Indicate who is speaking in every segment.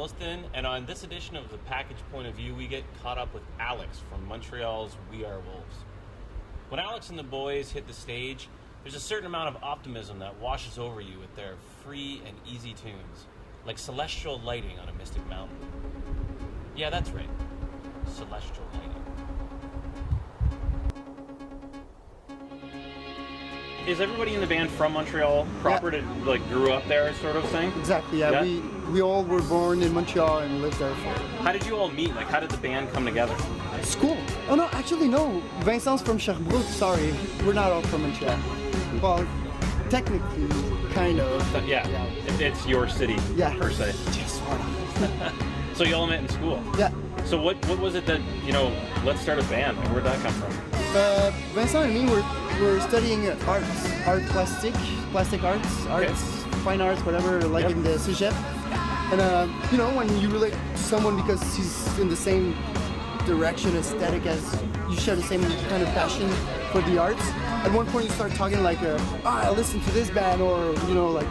Speaker 1: Alliston, and on this edition of the Package Point of View, we get caught up with Alex from Montreal's We Wolves. When Alex and the boys hit the stage, there's a certain amount of optimism that washes over you with their free and easy tunes, like celestial lighting on a mystic mountain. Yeah, that's right. Celestial lighting. Is everybody in the band from Montreal proper, to like grew up there sort of thing?
Speaker 2: Exactly, yeah. We all were born in Montreal and lived there for...
Speaker 1: How did you all meet? Like, how did the band come together?
Speaker 2: School. Oh no, actually no. Vincent's from Sherbrooke, sorry. We're not all from Montreal. Well, technically, kind of.
Speaker 1: Yeah, it's your city, per se.
Speaker 2: Just
Speaker 1: So you all met in school?
Speaker 2: Yeah.
Speaker 1: So what was it that, let's start a band? Like, where'd that come from?
Speaker 2: Vincent and me were studying plastic arts, fine arts, whatever, like in the Cégep. And when you relate to someone because he's in the same direction, aesthetic as you share the same kind of passion for the arts. At one point you start talking like, I listen to this band, or like,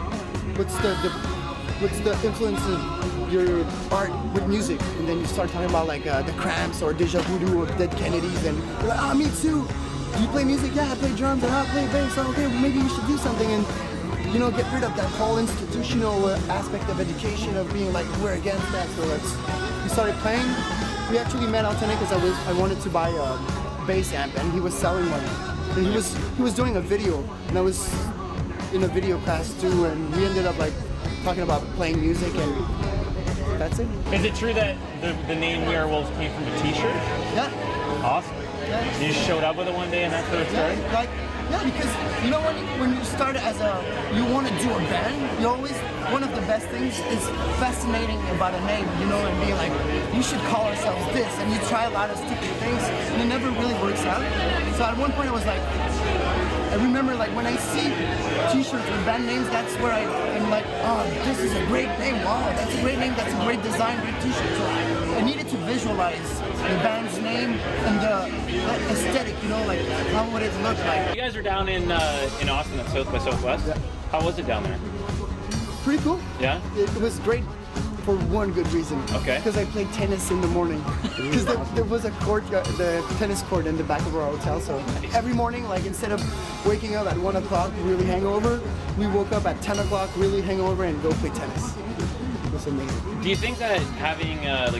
Speaker 2: what's the influence of your art with music? And then you start talking about like the Cramps or Deja Voodoo or Dead Kennedys, and you're like, me too. Do you play music? Yeah, I play drums, and I play bass. So, okay, well, maybe we should do something and get rid of that whole institutional aspect of education of being like, we're against that. So we started playing. We actually met Anthony because I wanted to buy a bass amp, and he was selling one. And he was doing a video, and I was in a video class too, and we ended up like talking about playing music, and that's it.
Speaker 1: Is it true that the name We Are Wolves came from a t-shirt?
Speaker 2: Yeah.
Speaker 1: Awesome. Yeah. You just showed up with it one day and that's what it started?
Speaker 2: Because when you start you want to do a band, one of the best things is fascinating about a name, and being like, you should call ourselves this, and you try a lot of stupid things, and it never really works out. So at one point I was like, I remember like when I see t-shirts with band names, that's where I'm like, oh, this is a great name, wow, that's a great name, that's a great design, great t-shirt. So I needed to visualize the band's name and the aesthetic, like how would it look like.
Speaker 1: You guys are down in Austin at South by Southwest. Yeah. How was it down there?
Speaker 2: Pretty cool.
Speaker 1: Yeah?
Speaker 2: It was great for one good reason.
Speaker 1: Okay.
Speaker 2: Because I played tennis in the morning. Because there was a the tennis court in the back of our hotel. So every morning, like instead of waking up at 1 o'clock really hangover, we woke up at 10 o'clock really hangover and go play tennis. It was amazing.
Speaker 1: Do you think that having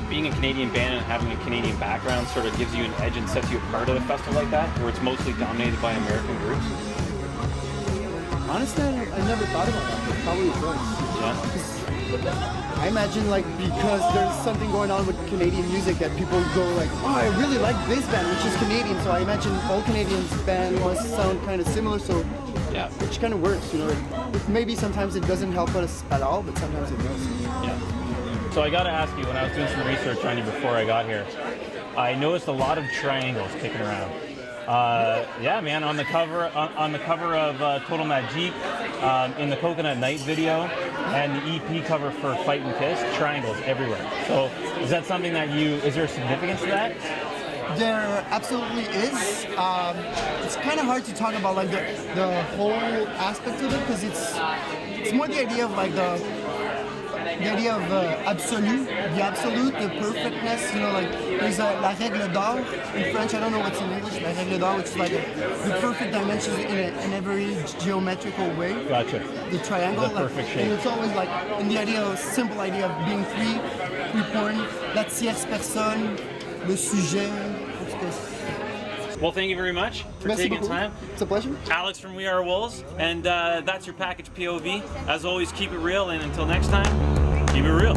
Speaker 1: being a Canadian band and having a Canadian background sort of gives you an edge and sets you apart at a festival like that, where it's mostly dominated by American groups?
Speaker 2: Honestly, I never thought about that, but probably it does.
Speaker 1: Yeah.
Speaker 2: I imagine because there's something going on with Canadian music that people go like, oh, I really like this band, which is Canadian, so I imagine all Canadians' band must sound kind of similar, so yeah, which kind of works, Maybe sometimes it doesn't help us at all, but sometimes it does.
Speaker 1: Yeah. So I got to ask you, when I was doing some research on you before I got here, I noticed a lot of triangles kicking around. Yeah, man, on the cover of Total Magique, in the Coconut Night video, and the EP cover for Fight and Kiss, triangles everywhere. So is that something that is there a significance to that?
Speaker 2: There absolutely is. It's kind of hard to talk about like the whole aspect of it, because it's more the idea of like the idea of absolute, the absolute, the perfectness, there's la règle d'or in French, I don't know what's in English, la règle d'or, which is like the perfect dimensions in every geometrical way.
Speaker 1: Gotcha.
Speaker 2: The triangle.
Speaker 1: The perfect shape.
Speaker 2: And it's always like, in the idea, simple idea of being three-point, la tierce personne, le sujet.
Speaker 1: Well, thank you very much for taking time.
Speaker 2: It's a pleasure.
Speaker 1: Alex from We Are Wolves, and that's your package POV. As always, keep it real, and until next time, keep it real.